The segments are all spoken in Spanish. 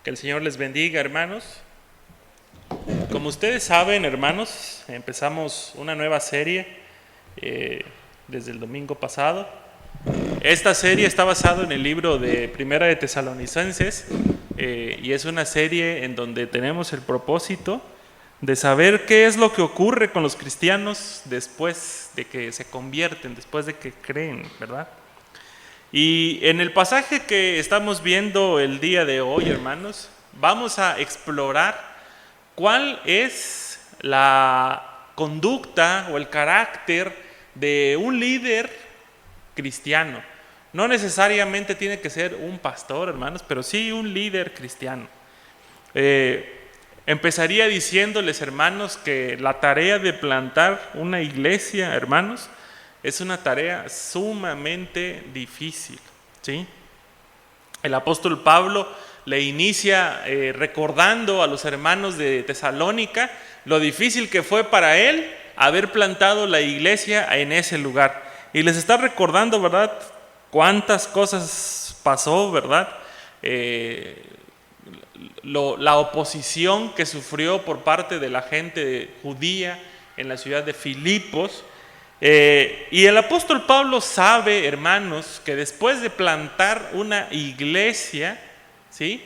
Que el Señor les bendiga, hermanos. Como ustedes saben, hermanos, empezamos una nueva serie desde el domingo pasado. Esta serie está basada en el libro de Primera de Tesalonicenses y es una serie en donde tenemos el propósito de saber qué es lo que ocurre con los cristianos después de que se convierten, después de que creen, ¿verdad? Y en el pasaje que estamos viendo el día de hoy, hermanos, vamos a explorar cuál es la conducta o el carácter de un líder cristiano. No necesariamente tiene que ser un pastor, hermanos, pero sí un líder cristiano. Empezaría diciéndoles, hermanos, que la tarea de plantar una iglesia, hermanos, es una tarea sumamente difícil, ¿sí? El apóstol Pablo le inicia recordando a los hermanos de Tesalónica lo difícil que fue para él haber plantado la iglesia en ese lugar. Y les está recordando, ¿verdad?, cuántas cosas pasó, ¿verdad? La oposición que sufrió por parte de la gente judía en la ciudad de Filipos. Y el apóstol Pablo sabe, hermanos, que después de plantar una iglesia, ¿sí?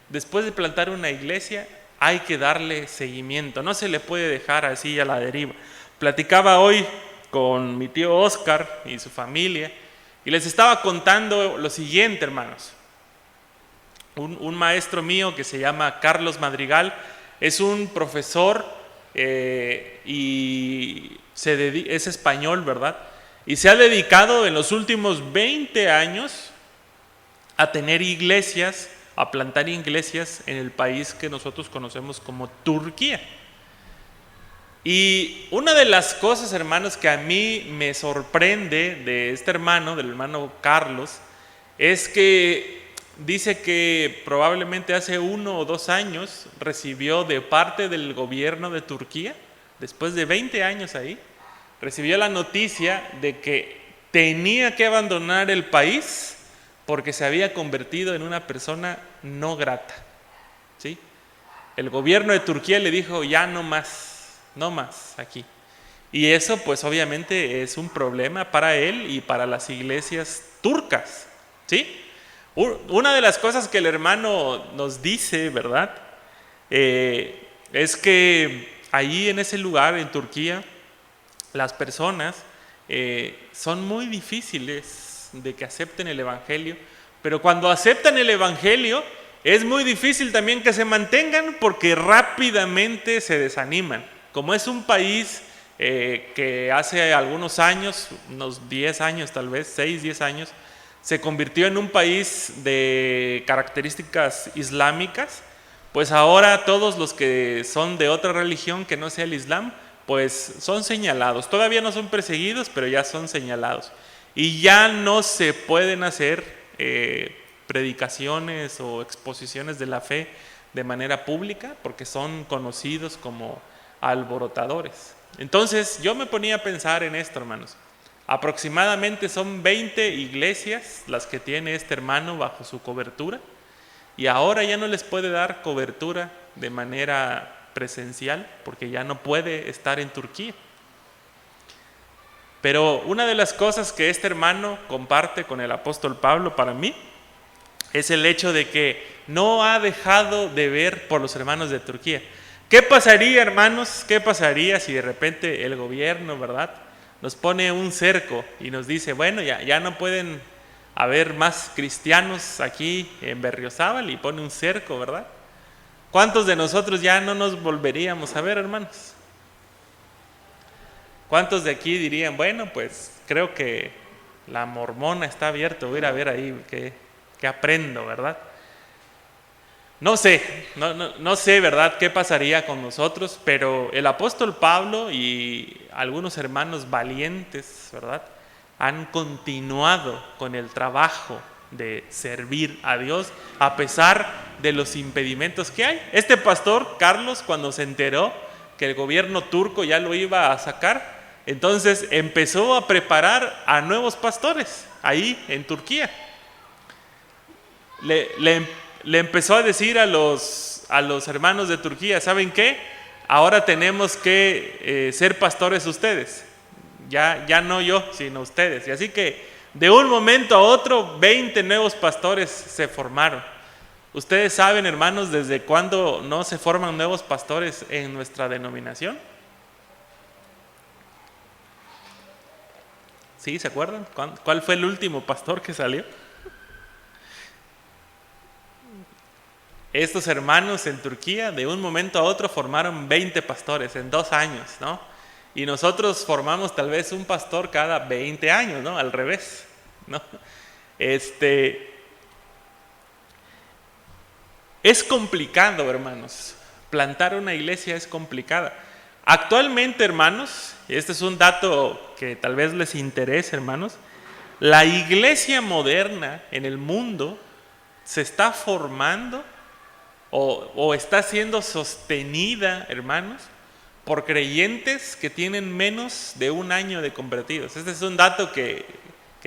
Después de plantar una iglesia hay que darle seguimiento, no se le puede dejar así a la deriva. Platicaba hoy con mi tío Oscar y su familia y les estaba contando lo siguiente, hermanos. Un maestro mío que se llama Carlos Madrigal es un profesor y es español, ¿verdad? Y se ha dedicado en los últimos 20 años a tener iglesias, a plantar iglesias en el país que nosotros conocemos como Turquía. Y una de las cosas, hermanos, que a mí me sorprende de este hermano, del hermano Carlos, es que dice que probablemente hace 1 o 2 años recibió de parte del gobierno de Turquía, después de 20 años ahí, recibió la noticia de que tenía que abandonar el país porque se había convertido en una persona no grata, ¿sí? El gobierno de Turquía le dijo, ya no más aquí. Y eso pues obviamente es un problema para él y para las iglesias turcas, ¿sí? Una de las cosas que el hermano nos dice, ¿verdad? Es que allí en ese lugar, en Turquía, las personas son muy difíciles de que acepten el evangelio, pero cuando aceptan el evangelio es muy difícil también que se mantengan porque rápidamente se desaniman. Como es un país que hace algunos años, unos 10 años tal vez, 6, 10 años, se convirtió en un país de características islámicas, pues ahora todos los que son de otra religión que no sea el Islam, pues son señalados. Todavía no son perseguidos, pero ya son señalados. Y ya no se pueden hacer predicaciones o exposiciones de la fe de manera pública porque son conocidos como alborotadores. Entonces yo me ponía a pensar en esto, hermanos. Aproximadamente son 20 iglesias las que tiene este hermano bajo su cobertura y ahora ya no les puede dar cobertura de manera presencial porque ya no puede estar en Turquía. Pero una de las cosas que este hermano comparte con el apóstol Pablo para mí es el hecho de que no ha dejado de ver por los hermanos de Turquía. ¿Qué pasaría, hermanos? ¿Qué pasaría si de repente el gobierno, ¿verdad?, nos pone un cerco y nos dice, bueno, ya no pueden haber más cristianos aquí en Berriozábal y pone un cerco, ¿verdad? ¿Cuántos de nosotros ya no nos volveríamos a ver, hermanos? ¿Cuántos de aquí dirían, bueno, pues creo que la mormona está abierta, voy a ir a ver ahí qué aprendo, ¿verdad? No sé, ¿verdad?, qué pasaría con nosotros, pero el apóstol Pablo y algunos hermanos valientes, ¿verdad?, han continuado con el trabajo de servir a Dios a pesar de los impedimentos que hay. Este pastor, Carlos, cuando se enteró que el gobierno turco ya lo iba a sacar, entonces empezó a preparar a nuevos pastores ahí en Turquía. Le le empezó a decir a los hermanos de Turquía, ¿saben qué? Ahora tenemos que ser pastores ustedes. Ya no yo, sino ustedes. Y así que de un momento a otro, 20 nuevos pastores se formaron. ¿Ustedes saben, hermanos, desde cuándo no se forman nuevos pastores en nuestra denominación? ¿Sí? ¿Se acuerdan? ¿Cuál fue el último pastor que salió? Estos hermanos en Turquía de un momento a otro formaron 20 pastores en 2 años, ¿no? Y nosotros formamos tal vez un pastor cada 20 años, ¿no? Al revés, ¿no? Es complicado, hermanos. Plantar una iglesia es complicada. Actualmente, hermanos, y este es un dato que tal vez les interese, hermanos, la iglesia moderna en el mundo se está formando o está siendo sostenida, hermanos, por creyentes que tienen menos de 1 año de convertidos. Este es un dato que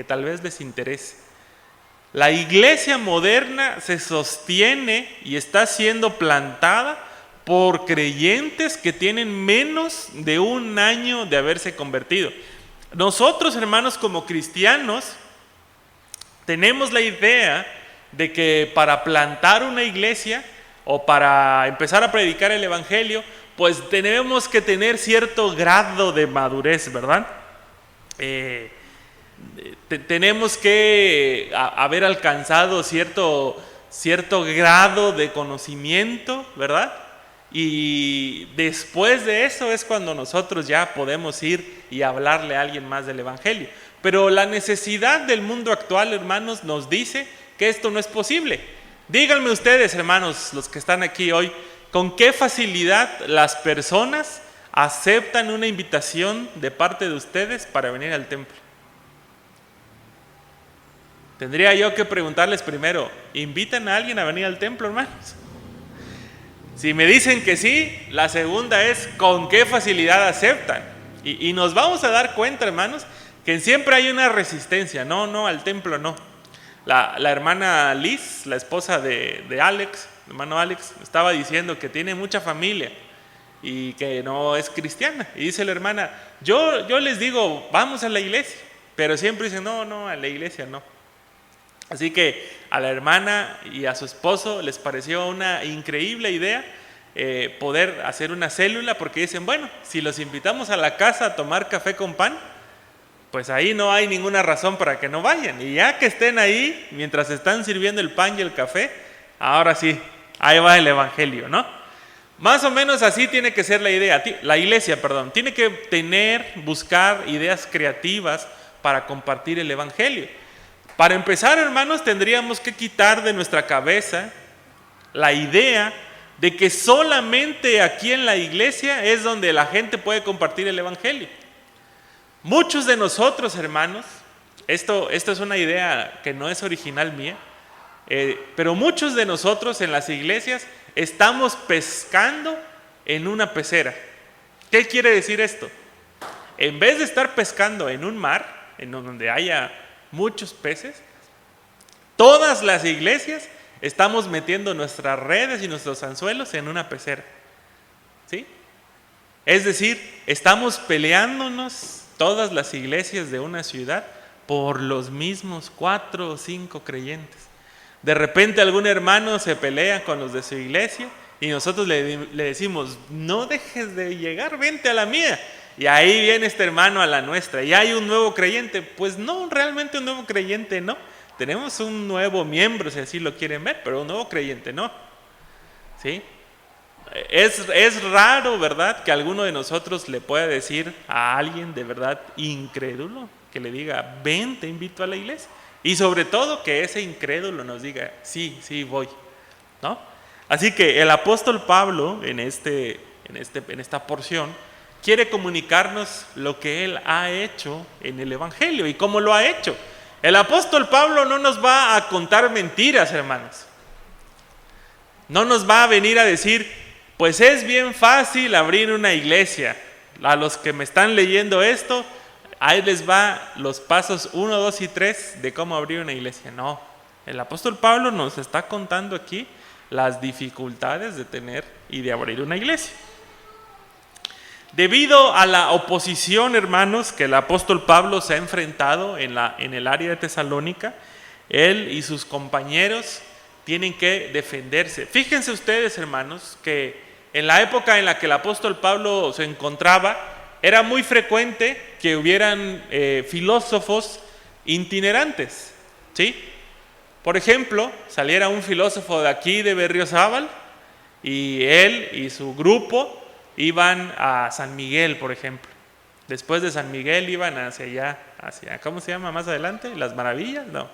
tal vez les interese. La iglesia moderna se sostiene y está siendo plantada por creyentes que tienen menos de 1 año de haberse convertido. Nosotros, hermanos, como cristianos, tenemos la idea de que para plantar una iglesia o para empezar a predicar el evangelio, pues tenemos que tener cierto grado de madurez, ¿verdad? Tenemos que haber alcanzado cierto grado de conocimiento, ¿verdad? Y después de eso es cuando nosotros ya podemos ir y hablarle a alguien más del evangelio. Pero la necesidad del mundo actual, hermanos, nos dice que esto no es posible. Díganme ustedes, hermanos, los que están aquí hoy, ¿con qué facilidad las personas aceptan una invitación de parte de ustedes para venir al templo? Tendría yo que preguntarles primero, ¿invitan a alguien a venir al templo, hermanos? Si me dicen que sí, la segunda es, ¿con qué facilidad aceptan? Y nos vamos a dar cuenta, hermanos, que siempre hay una resistencia. No, al templo no. La hermana Liz, la esposa de Alex, hermano Alex, estaba diciendo que tiene mucha familia y que no es cristiana. Y dice la hermana, yo les digo, vamos a la iglesia, pero siempre dicen, no, a la iglesia no. Así que a la hermana y a su esposo les pareció una increíble idea poder hacer una célula, porque dicen, bueno, si los invitamos a la casa a tomar café con pan, pues ahí no hay ninguna razón para que no vayan. Y ya que estén ahí, mientras están sirviendo el pan y el café, ahora sí, ahí va el evangelio, ¿no? Más o menos así tiene que ser la idea, la iglesia, tiene que buscar ideas creativas para compartir el evangelio. Para empezar, hermanos, tendríamos que quitar de nuestra cabeza la idea de que solamente aquí en la iglesia es donde la gente puede compartir el evangelio. Muchos de nosotros, hermanos, esto es una idea que no es original mía, pero muchos de nosotros en las iglesias estamos pescando en una pecera. ¿Qué quiere decir esto? En vez de estar pescando en un mar, en donde haya muchos peces, todas las iglesias estamos metiendo nuestras redes y nuestros anzuelos en una pecera, ¿sí? Es decir, estamos peleándonos todas las iglesias de una ciudad por los mismos 4 o 5 creyentes. De repente algún hermano se pelea con los de su iglesia y nosotros le decimos, no dejes de llegar, vente a la mía. Y ahí viene este hermano a la nuestra. ¿Y hay un nuevo creyente? Pues no, realmente un nuevo creyente no. Tenemos un nuevo miembro, si así lo quieren ver, pero un nuevo creyente no. ¿Sí? Es raro, ¿verdad?, que alguno de nosotros le pueda decir a alguien de verdad incrédulo, que le diga, ven, te invito a la iglesia. Y sobre todo que ese incrédulo nos diga, sí, voy, ¿no? Así que el apóstol Pablo en esta porción quiere comunicarnos lo que él ha hecho en el evangelio y cómo lo ha hecho. El apóstol Pablo no nos va a contar mentiras, hermanos. No nos va a venir a decir, pues es bien fácil abrir una iglesia. A los que me están leyendo esto, ahí les va los pasos 1, 2 y 3 de cómo abrir una iglesia. No, El apóstol Pablo nos está contando aquí las dificultades de tener y de abrir una iglesia. Debido a la oposición, hermanos, que el apóstol Pablo se ha enfrentado en el área de Tesalónica, él y sus compañeros tienen que defenderse. Fíjense ustedes, hermanos, que en la época en la que el apóstol Pablo se encontraba, era muy frecuente que hubieran filósofos itinerantes, ¿sí? Por ejemplo, saliera un filósofo de aquí de Berriozábal y él y su grupo iban a San Miguel, por ejemplo. Después de San Miguel iban hacia allá, ¿cómo se llama más adelante? ¿Las Maravillas? No.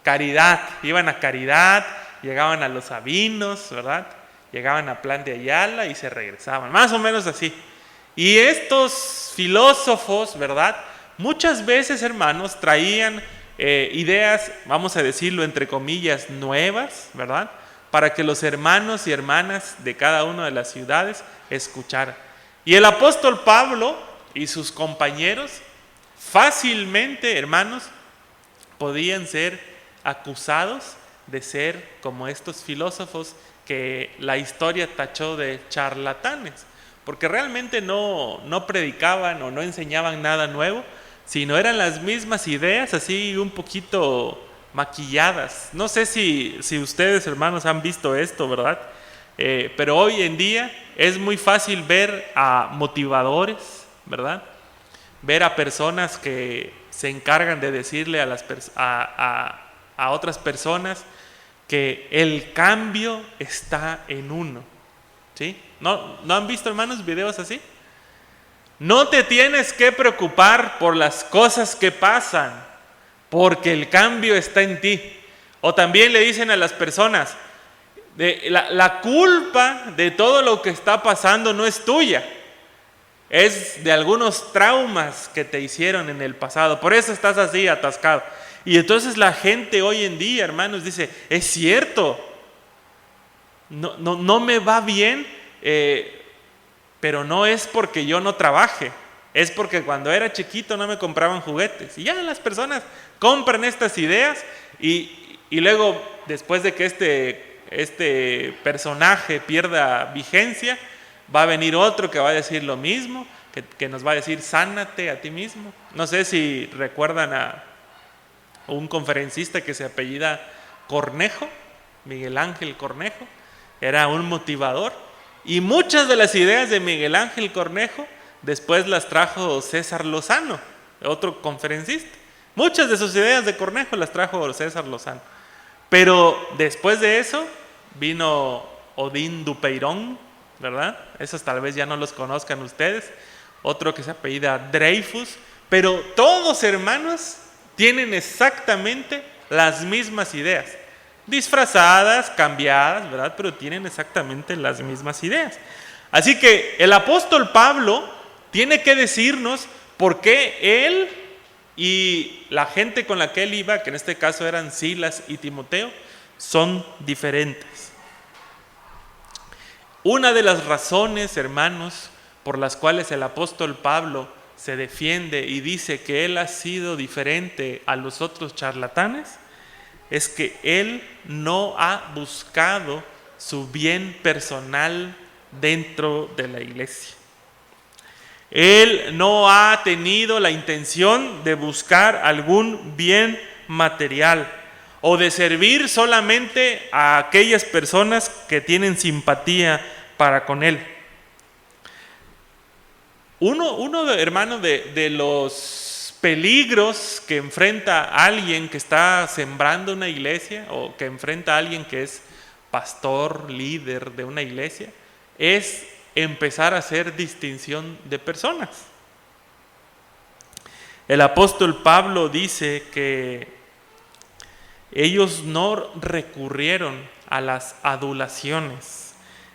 Caridad, iban a Caridad, llegaban a Los Sabinos, ¿verdad? Llegaban a Plan de Ayala y se regresaban, más o menos así. Y estos filósofos, ¿verdad? Muchas veces, hermanos, traían ideas, vamos a decirlo entre comillas, nuevas, ¿verdad? Para que los hermanos y hermanas de cada una de las ciudades escucharan. Y el apóstol Pablo y sus compañeros fácilmente, hermanos, podían ser acusados de ser como estos filósofos que la historia tachó de charlatanes, porque realmente no predicaban o no enseñaban nada nuevo, sino eran las mismas ideas, así un poquito maquilladas. No sé si ustedes, hermanos, han visto esto, ¿verdad? Pero hoy en día es muy fácil ver a motivadores, ¿verdad? Ver a personas que se encargan de decirle a otras personas que el cambio está en uno, ¿sí? ¿No han visto, hermanos, videos así? No te tienes que preocupar por las cosas que pasan, porque el cambio está en ti. O también le dicen a las personas, la culpa de todo lo que está pasando no es tuya, es de algunos traumas que te hicieron en el pasado, por eso estás así atascado. Y entonces la gente hoy en día, hermanos, dice, es cierto, no me va bien, pero no es porque yo no trabaje, es porque cuando era chiquito no me compraban juguetes. Y ya las personas compran estas ideas y luego, después de que este personaje pierda vigencia, va a venir otro que va a decir lo mismo, que nos va a decir, sánate a ti mismo. No sé si recuerdan a un conferencista que se apellida Cornejo, Miguel Ángel Cornejo, era un motivador. Y muchas de las ideas de Miguel Ángel Cornejo después las trajo César Lozano, otro conferencista. Muchas de sus ideas de Cornejo las trajo César Lozano. Pero después de eso vino Odín Dupeirón, ¿verdad? Esos tal vez ya no los conozcan ustedes. Otro que se apellida Dreyfus. Pero todos, hermanos, tienen exactamente las mismas ideas. Disfrazadas, cambiadas, ¿verdad? Pero tienen exactamente las mismas ideas. Así que el apóstol Pablo tiene que decirnos por qué él y la gente con la que él iba, que en este caso eran Silas y Timoteo, son diferentes. Una de las razones, hermanos, por las cuales el apóstol Pablo se defiende y dice que él ha sido diferente a los otros charlatanes, es que él no ha buscado su bien personal dentro de la iglesia. Él no ha tenido la intención de buscar algún bien material o de servir solamente a aquellas personas que tienen simpatía para con él. Uno hermano, de los peligros que enfrenta alguien que está sembrando una iglesia o que enfrenta a alguien que es pastor, líder de una iglesia, es empezar a hacer distinción de personas. El apóstol Pablo dice que ellos no recurrieron a las adulaciones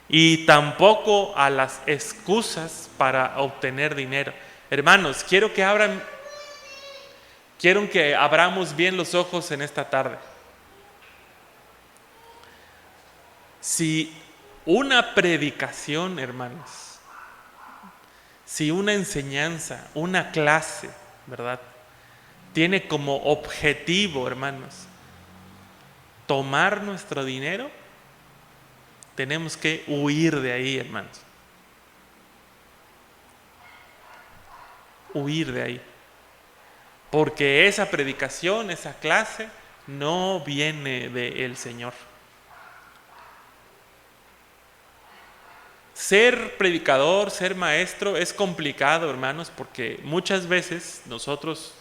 y tampoco a las excusas para obtener dinero. Hermanos, quiero que abramos bien los ojos en esta tarde. Si una predicación, hermanos, si una enseñanza, una clase, ¿verdad?, tiene como objetivo, hermanos, tomar nuestro dinero, tenemos que huir de ahí, hermanos. Huir de ahí. Porque esa predicación, esa clase, no viene del Señor. Ser predicador, ser maestro es complicado, hermanos, porque muchas veces nosotros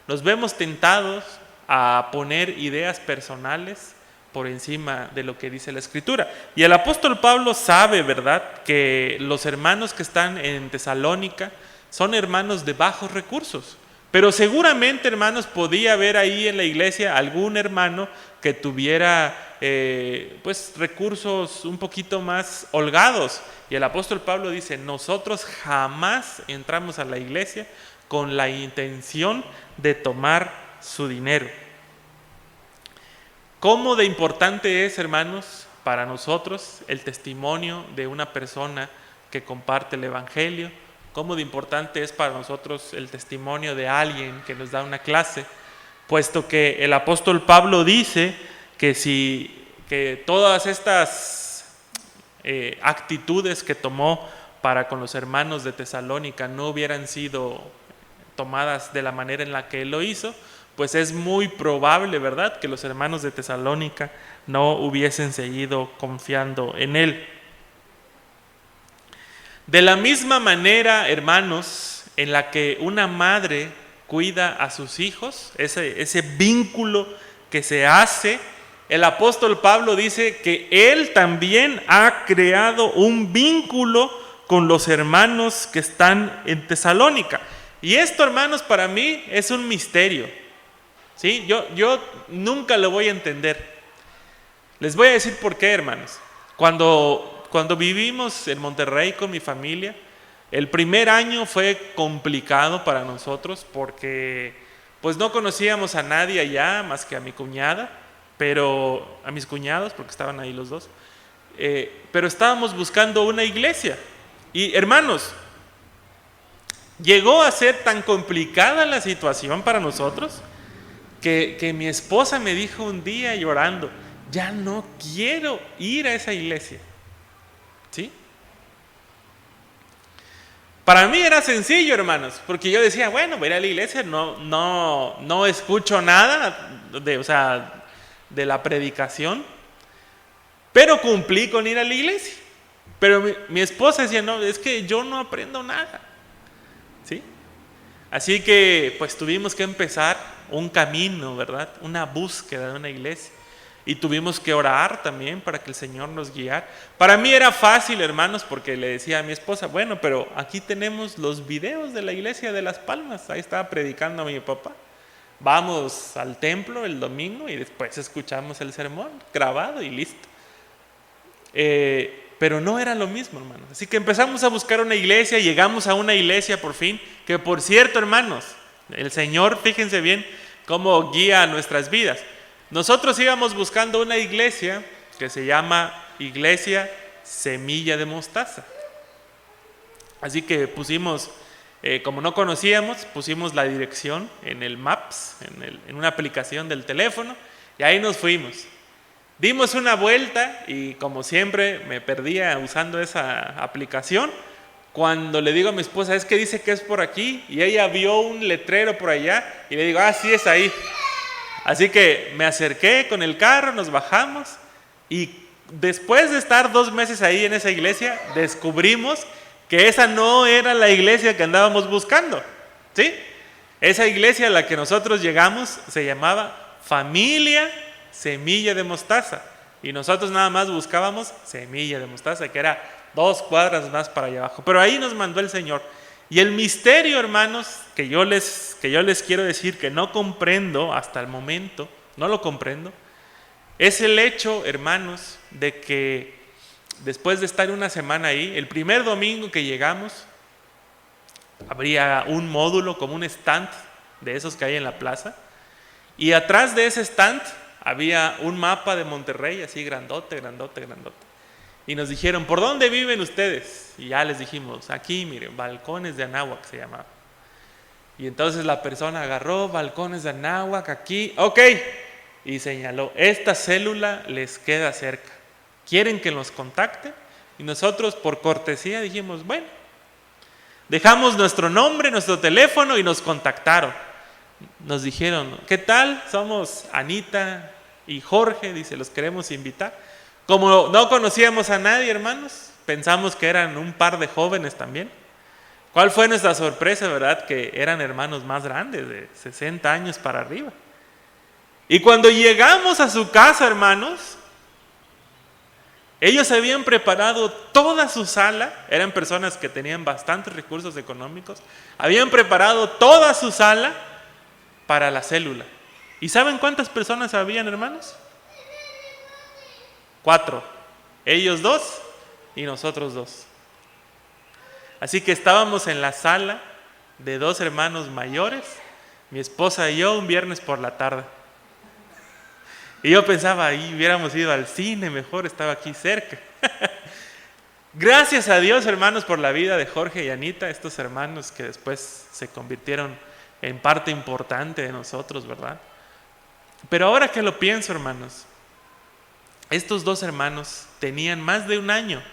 nos vemos tentados a poner ideas personales por encima de lo que dice la Escritura. Y el apóstol Pablo sabe, ¿verdad?, que los hermanos que están en Tesalónica son hermanos de bajos recursos. Pero seguramente, hermanos, podía haber ahí en la iglesia algún hermano que tuviera pues recursos un poquito más holgados. Y el apóstol Pablo dice, nosotros jamás entramos a la iglesia con la intención de tomar su dinero. ¿Cómo de importante es, hermanos, para nosotros el testimonio de una persona que comparte el Evangelio? ¿Cómo de importante es para nosotros el testimonio de alguien que nos da una clase? Puesto que el apóstol Pablo dice que todas estas actitudes que tomó para con los hermanos de Tesalónica no hubieran sido tomadas de la manera en la que él lo hizo, pues es muy probable, ¿verdad?, que los hermanos de Tesalónica no hubiesen seguido confiando en él. De la misma manera, hermanos, en la que una madre cuida a sus hijos, ese vínculo que se hace, el apóstol Pablo dice que él también ha creado un vínculo con los hermanos que están en Tesalónica. Y esto, hermanos, para mí es un misterio, ¿sí? Yo nunca lo voy a entender. Les voy a decir por qué, hermanos. Cuando vivimos en Monterrey con mi familia, el primer año fue complicado para nosotros porque pues no conocíamos a nadie allá más que a mi cuñada, pero a mis cuñados, porque estaban ahí los dos, pero estábamos buscando una iglesia. Y hermanos, llegó a ser tan complicada la situación para nosotros que mi esposa me dijo un día llorando, ya no quiero ir a esa iglesia. ¿Sí? Para mí era sencillo, hermanos, porque yo decía, bueno, voy a ir a la iglesia, no escucho nada de la predicación, pero cumplí con ir a la iglesia. Pero mi esposa decía, no, es que yo no aprendo nada. ¿Sí? Así que pues tuvimos que empezar un camino, ¿verdad? Una búsqueda de una iglesia. Y tuvimos que orar también para que el Señor nos guiara. Para mí era fácil, hermanos, porque le decía a mi esposa, bueno, pero aquí tenemos los videos de la iglesia de Las Palmas. Ahí estaba predicando a mi papá. Vamos al templo el domingo y después escuchamos el sermón grabado y listo. Pero no era lo mismo, hermanos. Así que empezamos a buscar una iglesia, llegamos a una iglesia por fin, que por cierto, hermanos, el Señor, fíjense bien cómo guía nuestras vidas. Nosotros íbamos buscando una iglesia que se llama Iglesia Semilla de Mostaza. Así que pusimos, como no conocíamos, pusimos la dirección en el Maps, en una aplicación del teléfono, y ahí nos fuimos. Dimos una vuelta y como siempre me perdía usando esa aplicación. Cuando le digo a mi esposa, es que dice que es por aquí, y ella vio un letrero por allá, y le digo, sí es ahí. Así que me acerqué con el carro, nos bajamos y después de estar 2 meses ahí en esa iglesia, descubrimos que esa no era la iglesia que andábamos buscando, ¿sí? Esa iglesia a la que nosotros llegamos se llamaba Familia Semilla de Mostaza y nosotros nada más buscábamos Semilla de Mostaza, que era 2 cuadras más para allá abajo. Pero ahí nos mandó el Señor. Y el misterio, hermanos, que yo les quiero decir que no comprendo hasta el momento, no lo comprendo, es el hecho, hermanos, de que después de estar una semana ahí, el primer domingo que llegamos, habría un módulo como un stand de esos que hay en la plaza, y atrás de ese stand había un mapa de Monterrey, así grandote, grandote, grandote. Y nos dijeron, ¿por dónde viven ustedes? Y ya les dijimos, aquí, miren, Balcones de Anáhuac se llamaba. Y entonces la persona agarró Balcones de Anáhuac aquí, ok. y señaló: esta célula les queda cerca, ¿quieren que los contacte? Y nosotros, por cortesía, dijimos: bueno. Dejamos nuestro nombre, nuestro teléfono, y nos contactaron. Nos dijeron: ¿qué tal? Somos Anita y Jorge, dice, los queremos invitar. Como no conocíamos a nadie, hermanos, pensamos que eran un par de jóvenes también. ¿Cuál fue nuestra sorpresa, verdad? Que eran hermanos más grandes, de 60 años para arriba. Y cuando llegamos a su casa, hermanos, ellos habían preparado toda su sala. Eran personas que tenían bastantes recursos económicos. Habían preparado toda su sala para la célula. ¿Y saben cuántas personas habían, hermanos? 4. Ellos 2 y nosotros 2. Así que estábamos en la sala de 2 hermanos mayores, mi esposa y yo, un viernes por la tarde. Y yo pensaba: ahí hubiéramos ido al cine mejor, estaba aquí cerca. Gracias a Dios, hermanos, por la vida de Jorge y Anita, estos hermanos que después se convirtieron en parte importante de nosotros, ¿verdad? Pero ahora que lo pienso, hermanos, estos 2 hermanos tenían más de un año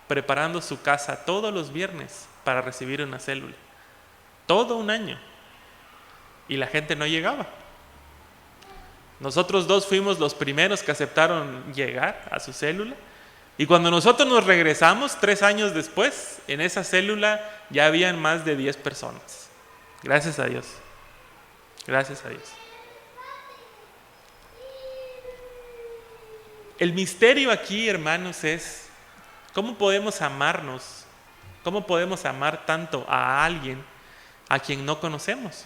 preparando su casa todos los viernes para recibir una célula. Todo un año. Y la gente no llegaba. Nosotros 2 fuimos los primeros que aceptaron llegar a su célula. Y cuando nosotros nos regresamos, 3 años después, en esa célula ya habían más de 10 personas. Gracias a Dios. Gracias a Dios. El misterio aquí, hermanos, es cómo podemos amarnos, cómo podemos amar tanto a alguien a quien no conocemos.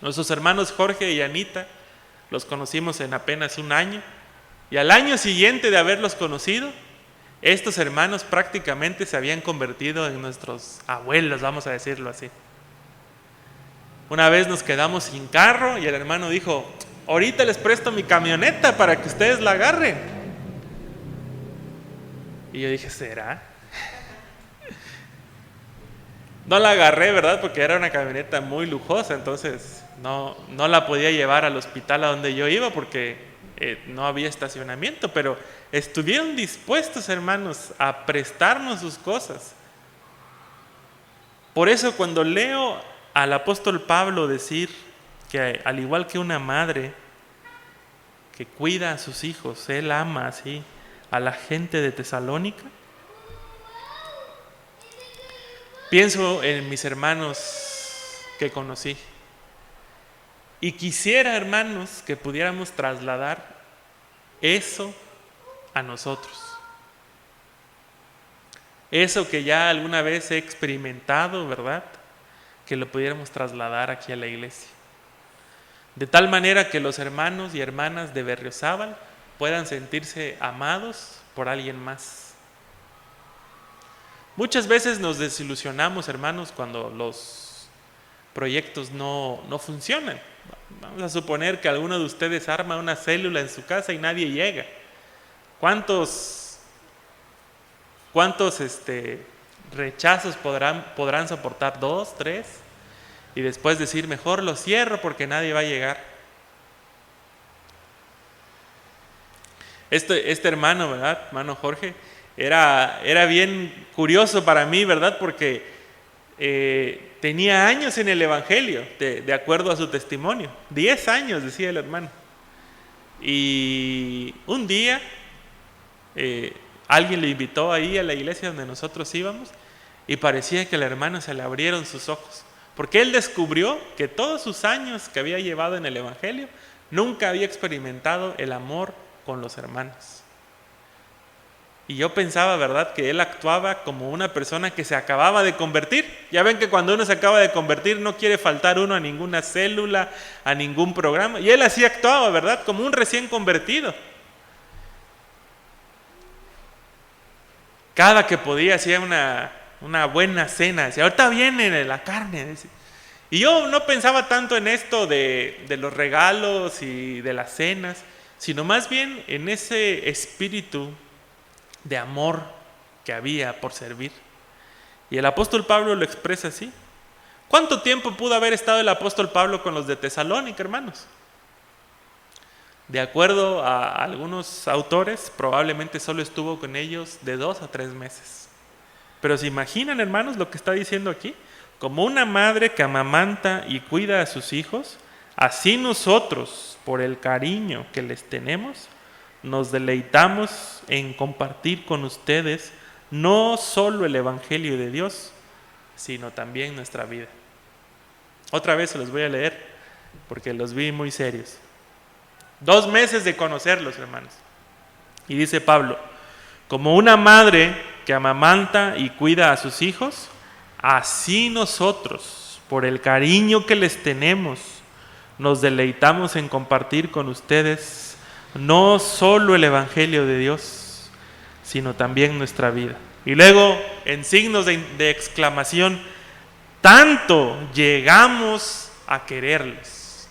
Nuestros hermanos Jorge y Anita los conocimos en apenas un año, y al año siguiente de haberlos conocido, estos hermanos prácticamente se habían convertido en nuestros abuelos, vamos a decirlo así. Una vez nos quedamos sin carro y el hermano dijo: ahorita les presto mi camioneta para que ustedes la agarren. Y yo dije: ¿será? No la agarré, ¿verdad? Porque era una camioneta muy lujosa, entonces no la podía llevar al hospital a donde yo iba porque no había estacionamiento, pero estuvieron dispuestos, hermanos, a prestarnos sus cosas. Por eso cuando leo al apóstol Pablo decir que al igual que una madre que cuida a sus hijos, él ama así a la gente de Tesalónica, pienso en mis hermanos que conocí. Y quisiera, hermanos, que pudiéramos trasladar eso a nosotros. Eso que ya alguna vez he experimentado, ¿verdad? Que lo pudiéramos trasladar aquí a la iglesia. De tal manera que los hermanos y hermanas de Berriozábal puedan sentirse amados por alguien más. Muchas veces nos desilusionamos, hermanos, cuando los proyectos no funcionan. Vamos a suponer que alguno de ustedes arma una célula en su casa y nadie llega. ¿Cuántos rechazos podrán soportar? 2, 3, y después decir: mejor lo cierro porque nadie va a llegar. Este hermano, ¿verdad? Hermano Jorge, era bien curioso para mí, ¿verdad? Porque tenía años en el Evangelio, de acuerdo a su testimonio. 10 años, decía el hermano. Y un día alguien le invitó ahí a la iglesia donde nosotros íbamos, y parecía que al hermano se le abrieron sus ojos, porque él descubrió que todos sus años que había llevado en el Evangelio nunca había experimentado el amor con los hermanos. Y yo pensaba, ¿verdad?, que él actuaba como una persona que se acababa de convertir. Ya ven que cuando uno se acaba de convertir no quiere faltar uno a ninguna célula, a ningún programa. Y él así actuaba, ¿verdad?, como un recién convertido. Cada que podía hacía una buena cena. Decía: ahorita viene la carne. Decía. Y yo no pensaba tanto en esto de los regalos y de las cenas, sino más bien en ese espíritu de amor que había por servir. Y el apóstol Pablo lo expresa así. ¿Cuánto tiempo pudo haber estado el apóstol Pablo con los de Tesalónica, hermanos? De acuerdo a algunos autores, probablemente solo estuvo con ellos de 2 a 3 meses. Pero ¿se imaginan, hermanos, lo que está diciendo aquí? Como una madre que amamanta y cuida a sus hijos, así nosotros, por el cariño que les tenemos, nos deleitamos en compartir con ustedes no solo el Evangelio de Dios, sino también nuestra vida. Otra vez se los voy a leer, porque los vi muy serios. 2 meses de conocerlos, hermanos. Y dice Pablo, como una madre que amamanta y cuida a sus hijos, así nosotros, por el cariño que les tenemos, nos deleitamos en compartir con ustedes no solo el Evangelio de Dios, sino también nuestra vida. Y luego, en signos de exclamación, tanto llegamos a quererles.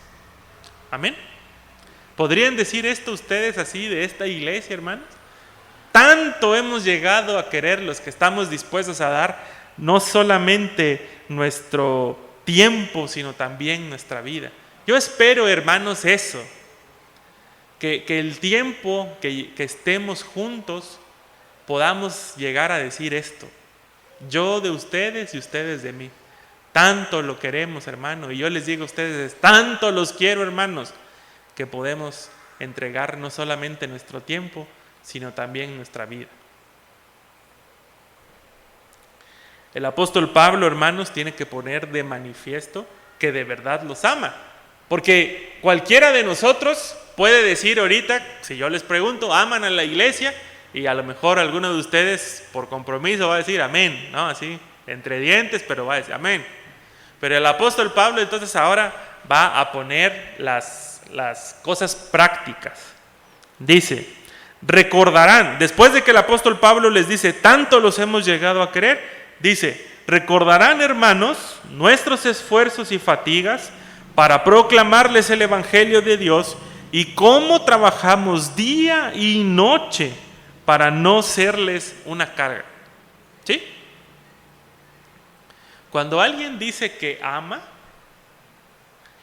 Amén. ¿Podrían decir esto ustedes así de esta iglesia, hermanos? Tanto hemos llegado a quererlos que estamos dispuestos a dar no solamente nuestro tiempo, sino también nuestra vida. Yo espero, hermanos, eso, que el tiempo que estemos juntos podamos llegar a decir esto. Yo de ustedes y ustedes de mí. Tanto lo queremos, hermano, y yo les digo a ustedes, tanto los quiero, hermanos, que podemos entregar no solamente nuestro tiempo, sino también nuestra vida. El apóstol Pablo, hermanos, tiene que poner de manifiesto que de verdad los ama. Porque cualquiera de nosotros puede decir ahorita, si yo les pregunto, ¿aman a la iglesia? Y a lo mejor alguno de ustedes por compromiso va a decir amén, ¿no? Así, entre dientes, pero va a decir amén. Pero el apóstol Pablo entonces ahora va a poner las cosas prácticas. Dice, recordarán, después de que el apóstol Pablo les dice, tanto los hemos llegado a querer, dice, recordarán, hermanos, nuestros esfuerzos y fatigas para proclamarles el Evangelio de Dios y cómo trabajamos día y noche para no serles una carga. ¿Sí? Cuando alguien dice que ama,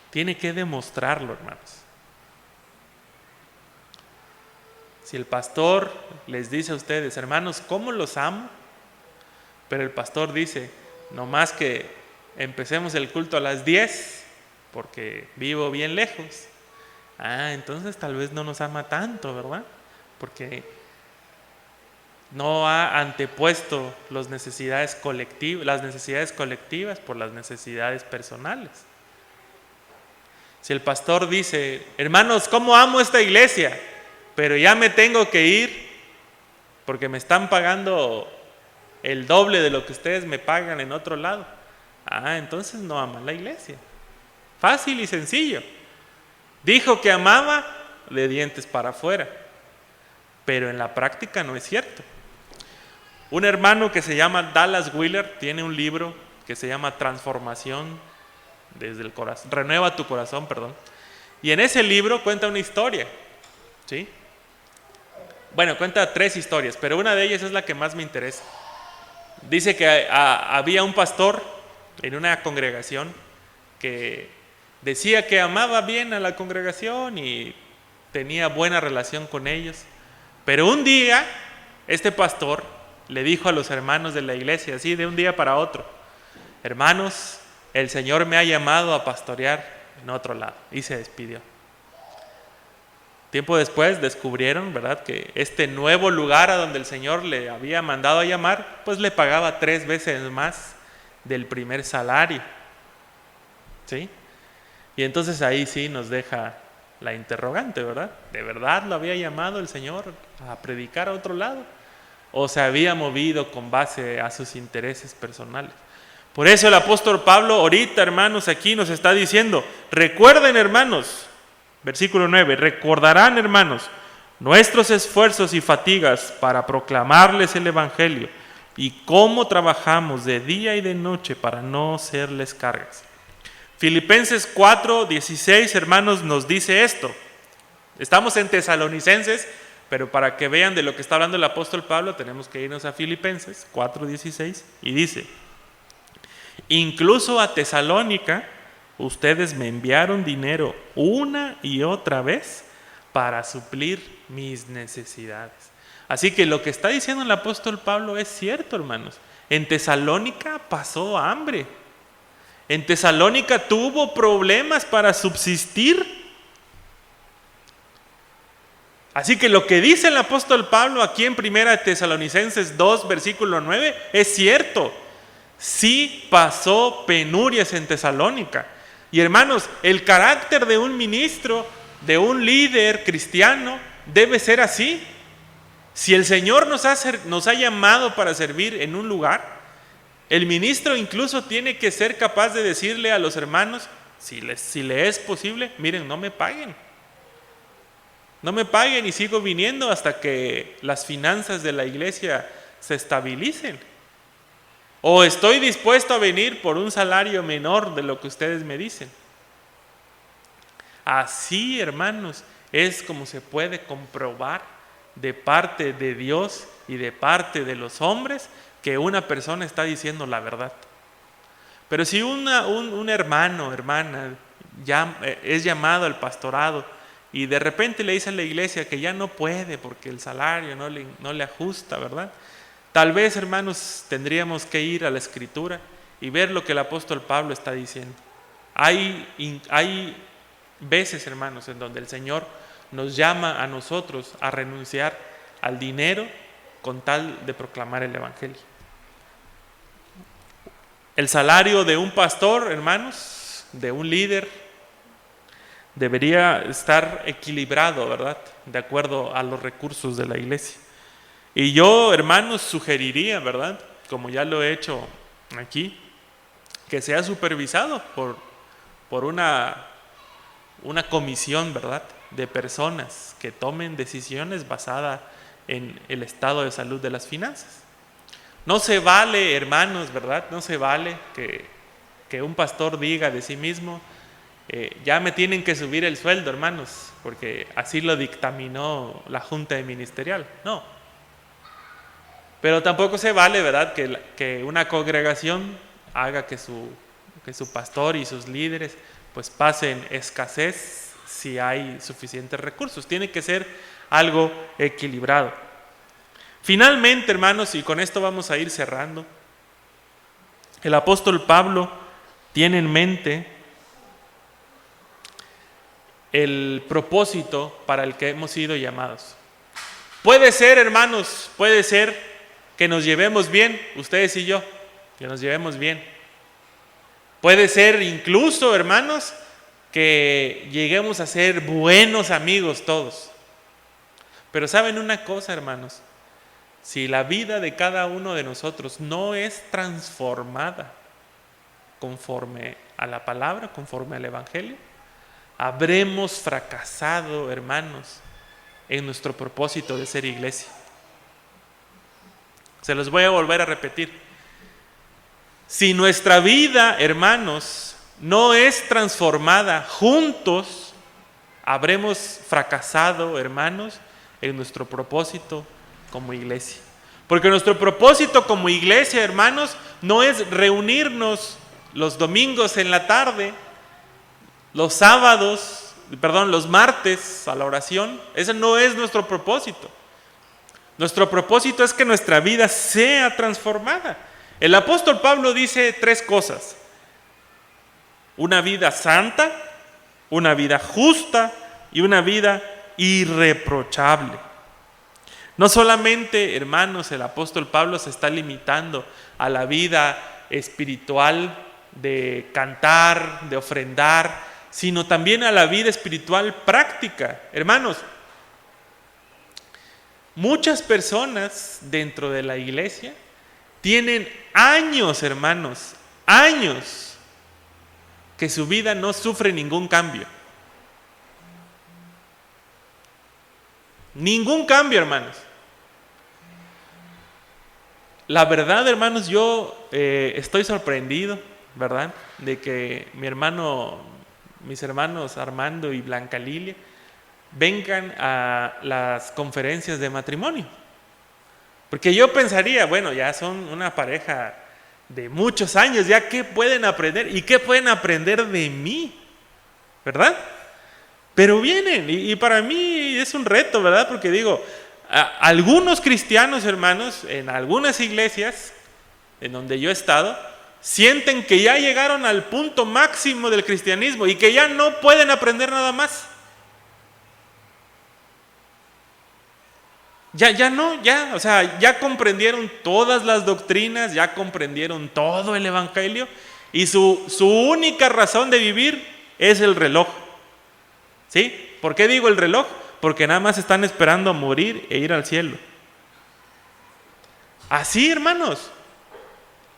tiene que demostrarlo, hermanos. Si el pastor les dice a ustedes, hermanos, ¿cómo los amo? Pero el pastor dice, no más que empecemos el culto a las 10, porque vivo bien lejos. Entonces tal vez no nos ama tanto, ¿verdad? Porque no ha antepuesto las necesidades colectivas por las necesidades personales. Si el pastor dice, hermanos, ¿cómo amo esta iglesia? Pero ya me tengo que ir porque me están pagando el doble de lo que ustedes me pagan en otro lado. Entonces no aman la iglesia. Fácil y sencillo. Dijo que amaba de dientes para afuera, pero en la práctica no es cierto. Un hermano que se llama Dallas Willard tiene un libro que se llama Transformación desde el corazón, Renueva tu corazón, perdón. Y en ese libro cuenta una historia, ¿sí? Bueno, cuenta 3 historias, pero una de ellas es la que más me interesa. Dice que había un pastor en una congregación que decía que amaba bien a la congregación y tenía buena relación con ellos. Pero un día, este pastor le dijo a los hermanos de la iglesia, así de un día para otro, hermanos, el Señor me ha llamado a pastorear en otro lado. Y se despidió. Tiempo después descubrieron, ¿verdad?, que este nuevo lugar a donde el Señor le había mandado a llamar, pues le pagaba 3 veces más del primer salario. ¿Sí? Y entonces ahí sí nos deja la interrogante, ¿verdad? ¿De verdad lo había llamado el Señor a predicar a otro lado? ¿O se había movido con base a sus intereses personales? Por eso el apóstol Pablo ahorita, hermanos, aquí nos está diciendo, recuerden, hermanos, versículo 9, recordarán, hermanos, nuestros esfuerzos y fatigas para proclamarles el Evangelio y cómo trabajamos de día y de noche para no serles cargas. Filipenses 4:16, hermanos, nos dice esto. Estamos en Tesalonicenses, pero para que vean de lo que está hablando el apóstol Pablo, tenemos que irnos a Filipenses 4:16 y dice, incluso a Tesalónica ustedes me enviaron dinero una y otra vez para suplir mis necesidades. Así que lo que está diciendo el apóstol Pablo es cierto, hermanos. En Tesalónica pasó hambre. En Tesalónica tuvo problemas para subsistir. Así que lo que dice el apóstol Pablo aquí en 1 Tesalonicenses 2, versículo 9, es cierto. Sí pasó penurias en Tesalónica. Y hermanos, el carácter de un ministro, de un líder cristiano, debe ser así. Si el Señor nos ha llamado para servir en un lugar, el ministro incluso tiene que ser capaz de decirle a los hermanos, si le es posible, miren, no me paguen. No me paguen y sigo viniendo hasta que las finanzas de la iglesia se estabilicen. O estoy dispuesto a venir por un salario menor de lo que ustedes me dicen. Así, hermanos, es como se puede comprobar de parte de Dios y de parte de los hombres que una persona está diciendo la verdad. Pero si un hermano, hermana, es llamado al pastorado y de repente le dice a la iglesia que ya no puede porque el salario no le ajusta, ¿verdad? Tal vez, hermanos, tendríamos que ir a la Escritura y ver lo que el apóstol Pablo está diciendo. Hay veces, hermanos, en donde el Señor nos llama a nosotros a renunciar al dinero con tal de proclamar el Evangelio. El salario de un pastor, hermanos, de un líder, debería estar equilibrado, ¿verdad? De acuerdo a los recursos de la iglesia. Y yo, hermanos, sugeriría, ¿verdad? Como ya lo he hecho aquí, que sea supervisado por una comisión, ¿verdad? De personas que tomen decisiones basadas en el estado de salud de las finanzas. No se vale, hermanos, ¿verdad? No se vale que un pastor diga de sí mismo, ya me tienen que subir el sueldo, hermanos, porque así lo dictaminó la junta ministerial. No. Pero tampoco se vale, ¿verdad?, que una congregación haga que su pastor y sus líderes pues pasen escasez si hay suficientes recursos. Tiene que ser algo equilibrado. Finalmente, hermanos, y con esto vamos a ir cerrando, el apóstol Pablo tiene en mente el propósito para el que hemos sido llamados. Puede ser, hermanos, puede ser que nos llevemos bien, ustedes y yo, que nos llevemos bien. Puede ser incluso, hermanos, que lleguemos a ser buenos amigos todos. Pero ¿saben una cosa, hermanos? Si la vida de cada uno de nosotros no es transformada conforme a la palabra, conforme al Evangelio, habremos fracasado, hermanos, en nuestro propósito de ser iglesia. Se los voy a volver a repetir. Si nuestra vida, hermanos, no es transformada juntos, habremos fracasado, hermanos, en nuestro propósito como iglesia. Porque nuestro propósito como iglesia, hermanos, no es reunirnos los domingos en la tarde, los martes a la oración. Ese no es nuestro propósito. Nuestro propósito es que nuestra vida sea transformada. El apóstol Pablo dice 3 cosas: una vida santa, una vida justa y una vida irreprochable. No solamente, hermanos, el apóstol Pablo se está limitando a la vida espiritual de cantar, de ofrendar, sino también a la vida espiritual práctica. Hermanos, muchas personas dentro de la iglesia tienen años, hermanos, años, que su vida no sufre ningún cambio. Ningún cambio, hermanos. La verdad, hermanos, yo estoy sorprendido, ¿verdad?, de que mis hermanos Armando y Blanca Lilia vengan a las conferencias de matrimonio. Porque yo pensaría, bueno, ya son una pareja de muchos años, ya qué pueden aprender y qué pueden aprender de mí, ¿verdad? Pero vienen, y para mí es un reto, ¿verdad? Porque digo, algunos cristianos, hermanos, en algunas iglesias en donde yo he estado, sienten que ya llegaron al punto máximo del cristianismo y que ya no pueden aprender nada más. O sea, ya comprendieron todas las doctrinas, ya comprendieron todo el evangelio y su única razón de vivir es el reloj. ¿Sí? ¿Por qué digo el reloj? Porque nada más están esperando a morir e ir al cielo. Así, hermanos,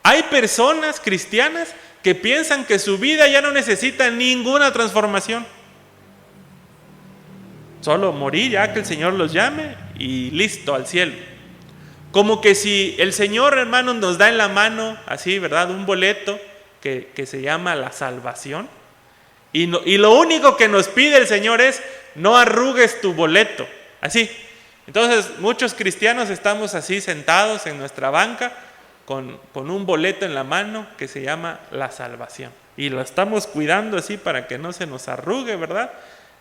hay personas cristianas que piensan que su vida ya no necesita ninguna transformación. Solo morir, ya que el Señor los llame y listo, al cielo. Como que si el Señor, hermanos, nos da en la mano, así, ¿verdad? Un boleto que se llama la salvación. Y lo único que nos pide el Señor es, no arrugues tu boleto. Así. Entonces, muchos cristianos estamos así sentados en nuestra banca con un boleto en la mano que se llama la salvación. Y lo estamos cuidando así para que no se nos arrugue, ¿verdad?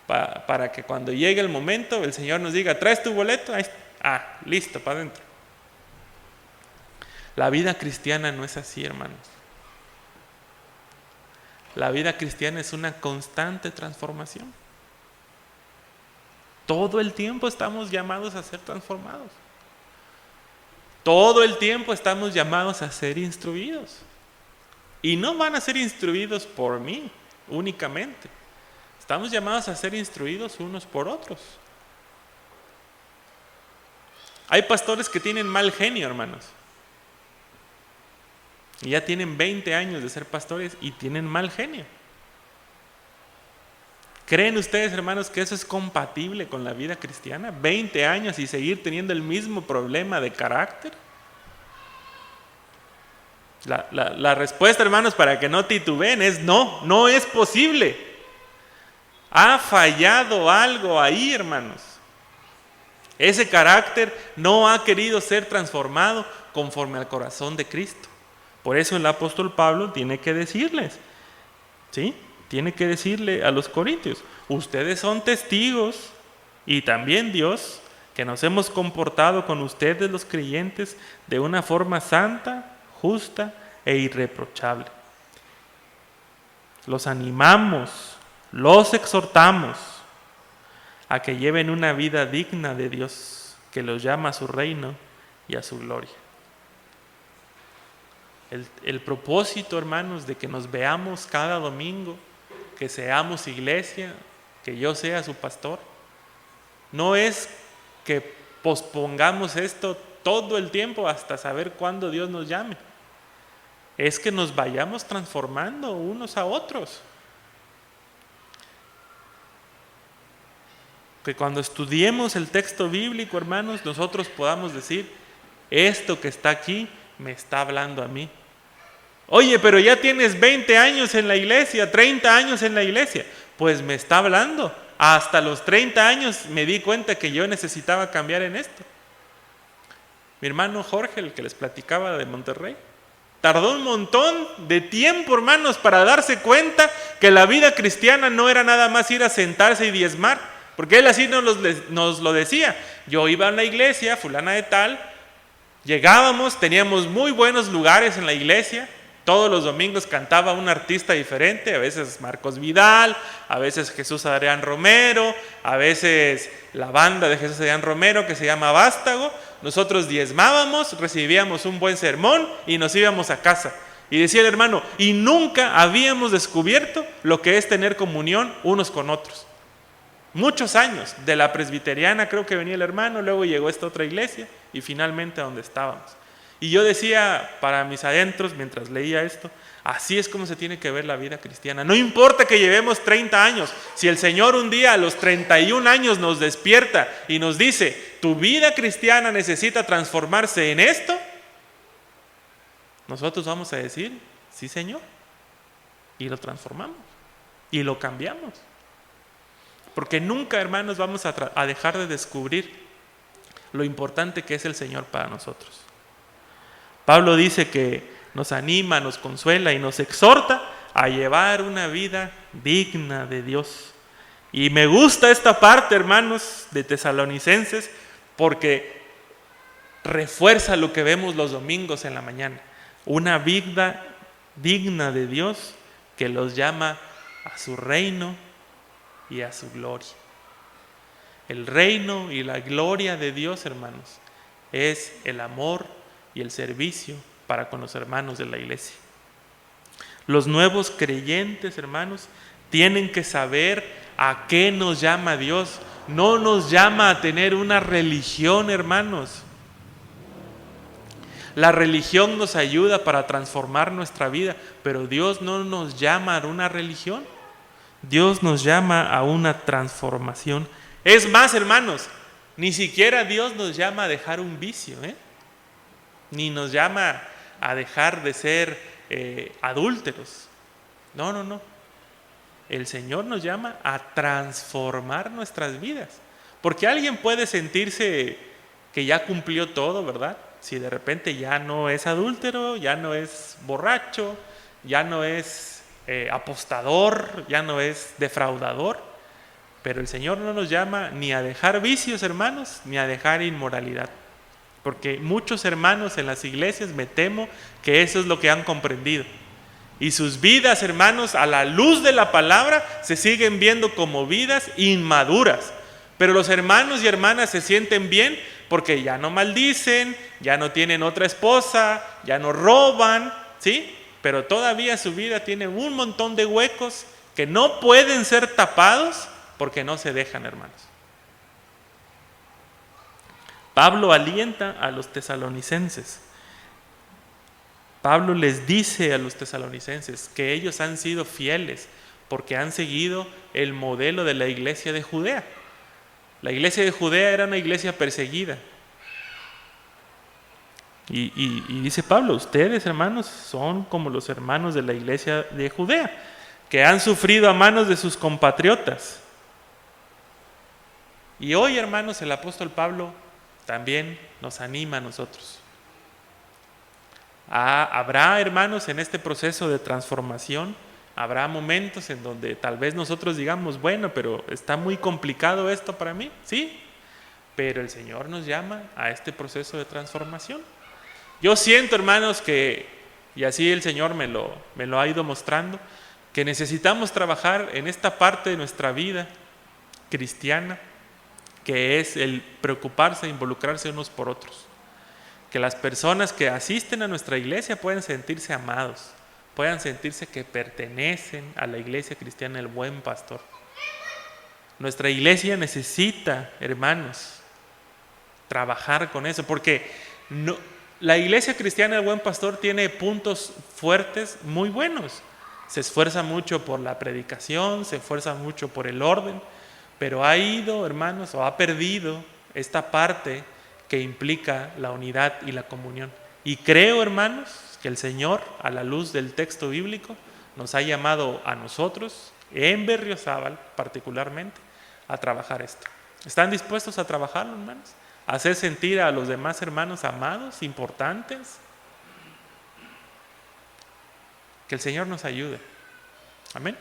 Para que cuando llegue el momento el Señor nos diga, ¿traes tu boleto? Listo, para adentro. La vida cristiana no es así, hermanos. La vida cristiana es una constante transformación. Todo el tiempo estamos llamados a ser transformados. Todo el tiempo estamos llamados a ser instruidos. Y no van a ser instruidos por mí únicamente. Estamos llamados a ser instruidos unos por otros. Hay pastores que tienen mal genio, hermanos. Y ya tienen 20 años de ser pastores y tienen mal genio. ¿Creen ustedes, hermanos, que eso es compatible con la vida cristiana? 20 años y seguir teniendo el mismo problema de carácter. La respuesta, hermanos, para que no titubeen es no es posible. Ha fallado algo ahí, hermanos. Ese carácter no ha querido ser transformado conforme al corazón de Cristo. Por eso el apóstol Pablo tiene que decirles, ¿sí? Tiene que decirle a los corintios, ustedes son testigos y también Dios, que nos hemos comportado con ustedes los creyentes de una forma santa, justa e irreprochable. Los animamos, los exhortamos a que lleven una vida digna de Dios, que los llama a su reino y a su gloria. El propósito, hermanos, de que nos veamos cada domingo, que seamos iglesia, que yo sea su pastor, no es que pospongamos esto todo el tiempo hasta saber cuándo Dios nos llame. Es que nos vayamos transformando unos a otros. Que cuando estudiemos el texto bíblico, hermanos, nosotros podamos decir, esto que está aquí me está hablando a mí. Oye, pero ya tienes 20 años en la iglesia, 30 años en la iglesia. Pues me está hablando. Hasta los 30 años me di cuenta que yo necesitaba cambiar en esto. Mi hermano Jorge, el que les platicaba de Monterrey, tardó un montón de tiempo, hermanos, para darse cuenta que la vida cristiana no era nada más ir a sentarse y diezmar. Porque él así nos lo decía. Yo iba a la iglesia, fulana de tal, llegábamos, teníamos muy buenos lugares en la iglesia. Todos los domingos cantaba un artista diferente, a veces Marcos Vidal, a veces Jesús Adrián Romero, a veces la banda de Jesús Adrián Romero que se llama Vástago. Nosotros diezmábamos, recibíamos un buen sermón y nos íbamos a casa. Y decía el hermano, y nunca habíamos descubierto lo que es tener comunión unos con otros. Muchos años, de la presbiteriana creo que venía el hermano, luego llegó esta otra iglesia y finalmente a donde estábamos. Y yo decía para mis adentros mientras leía esto, así es como se tiene que ver la vida cristiana. No importa que llevemos 30 años, si el Señor un día a los 31 años nos despierta y nos dice, tu vida cristiana necesita transformarse en esto, nosotros vamos a decir, sí Señor, y lo transformamos, y lo cambiamos. Porque nunca, hermanos, vamos a dejar de descubrir lo importante que es el Señor para nosotros. Pablo dice que nos anima, nos consuela y nos exhorta a llevar una vida digna de Dios, Y me gusta esta parte, hermanos, de Tesalonicenses, porque refuerza lo que vemos los domingos en la mañana. Una vida digna de Dios que los llama a su reino y a su gloria. El reino y la gloria de Dios, hermanos, es el amor y el servicio para con los hermanos de la iglesia. Los nuevos creyentes, hermanos, tienen que saber a qué nos llama Dios. No nos llama a tener una religión, hermanos. La religión nos ayuda para transformar nuestra vida, pero Dios no nos llama a una religión. Dios nos llama a una transformación. Es más, hermanos, ni siquiera Dios nos llama a dejar un vicio, ni nos llama a dejar de ser adúlteros. No. El Señor nos llama a transformar nuestras vidas. Porque alguien puede sentirse que ya cumplió todo, ¿verdad? Si de repente ya no es adúltero, ya no es borracho, ya no es apostador, ya no es defraudador. Pero el Señor no nos llama ni a dejar vicios, hermanos, ni a dejar inmoralidad. Porque muchos hermanos en las iglesias, me temo que eso es lo que han comprendido. Y sus vidas, hermanos, a la luz de la palabra, se siguen viendo como vidas inmaduras. Pero los hermanos y hermanas se sienten bien porque ya no maldicen, ya no tienen otra esposa, ya no roban, ¿sí? Pero todavía su vida tiene un montón de huecos que no pueden ser tapados porque no se dejan, hermanos. Pablo alienta a los tesalonicenses. Pablo les dice a los tesalonicenses que ellos han sido fieles porque han seguido el modelo de la iglesia de Judea. La iglesia de Judea era una iglesia perseguida. Y dice Pablo, ustedes, hermanos, son como los hermanos de la iglesia de Judea, que han sufrido a manos de sus compatriotas. Y hoy, hermanos, el apóstol Pablo también nos anima a nosotros. Habrá, hermanos, en este proceso de transformación, habrá momentos en donde tal vez nosotros digamos, bueno, pero está muy complicado esto para mí, sí, pero el Señor nos llama a este proceso de transformación. Yo siento, hermanos, que, y así el Señor me lo ha ido mostrando, que necesitamos trabajar en esta parte de nuestra vida cristiana, que es el preocuparse e involucrarse unos por otros. Que las personas que asisten a nuestra iglesia puedan sentirse amados, puedan sentirse que pertenecen a la iglesia cristiana del Buen Pastor. Nuestra iglesia necesita, hermanos, trabajar con eso, porque la iglesia cristiana del Buen Pastor tiene puntos fuertes muy buenos. Se esfuerza mucho por la predicación, se esfuerza mucho por el orden, pero ha ido, hermanos, o ha perdido esta parte que implica la unidad y la comunión. Y creo, hermanos, que el Señor, a la luz del texto bíblico, nos ha llamado a nosotros, en Berriozábal particularmente, a trabajar esto. ¿Están dispuestos a trabajarlo, hermanos? ¿A hacer sentir a los demás hermanos amados, importantes? Que el Señor nos ayude. Amén.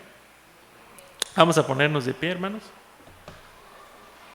Vamos a ponernos de pie, hermanos.